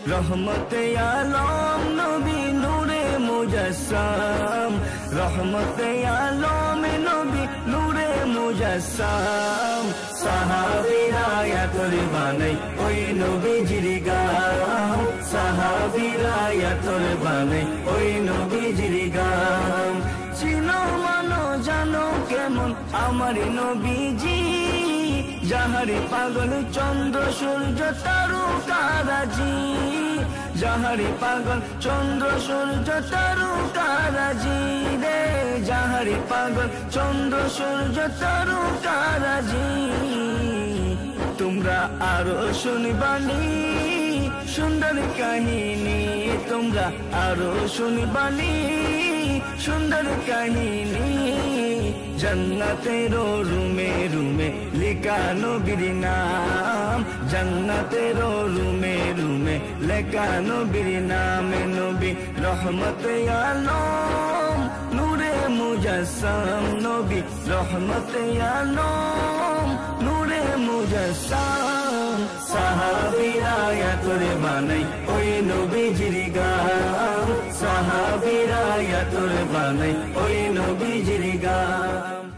রহমতে আলম নবী নূরে মুজাসসাম রহমতে আলম নবী নূরে মুজাসসাম সাহাবীরা এতর বানাই ওই নবীজির গাম সাহাবীরা এতর বানাই ওই নবীজির গাম চিনো মানো জানো কেমন আমার নবীজি যাহারে পাগল চন্দ্র সূর্য তারকারাজি যাহারে পাগল চন্দ্র সূর্য তারকারাজি রে যাহারে পাগল চন্দ্র সূর্য তারকারাজি তোমরা আরো শুনবানি সুন্দর কাহিনী তোমরা আরো শুনবানি সুন্দর কাহিনী জন্নতের রুমে রুমে লেখা নবীর নাম জন্নতের রুমে রুমে লেখা নবীর নাম নবী রহমতে আলম নূরে মুজাসসাম নবী রহমতে আলম নূরে মুজাসসাম সাহাবীরা এতর বানাই ওই নবীজির গাম সাহাবীরা এতর বানাই ওই নবীজির গাম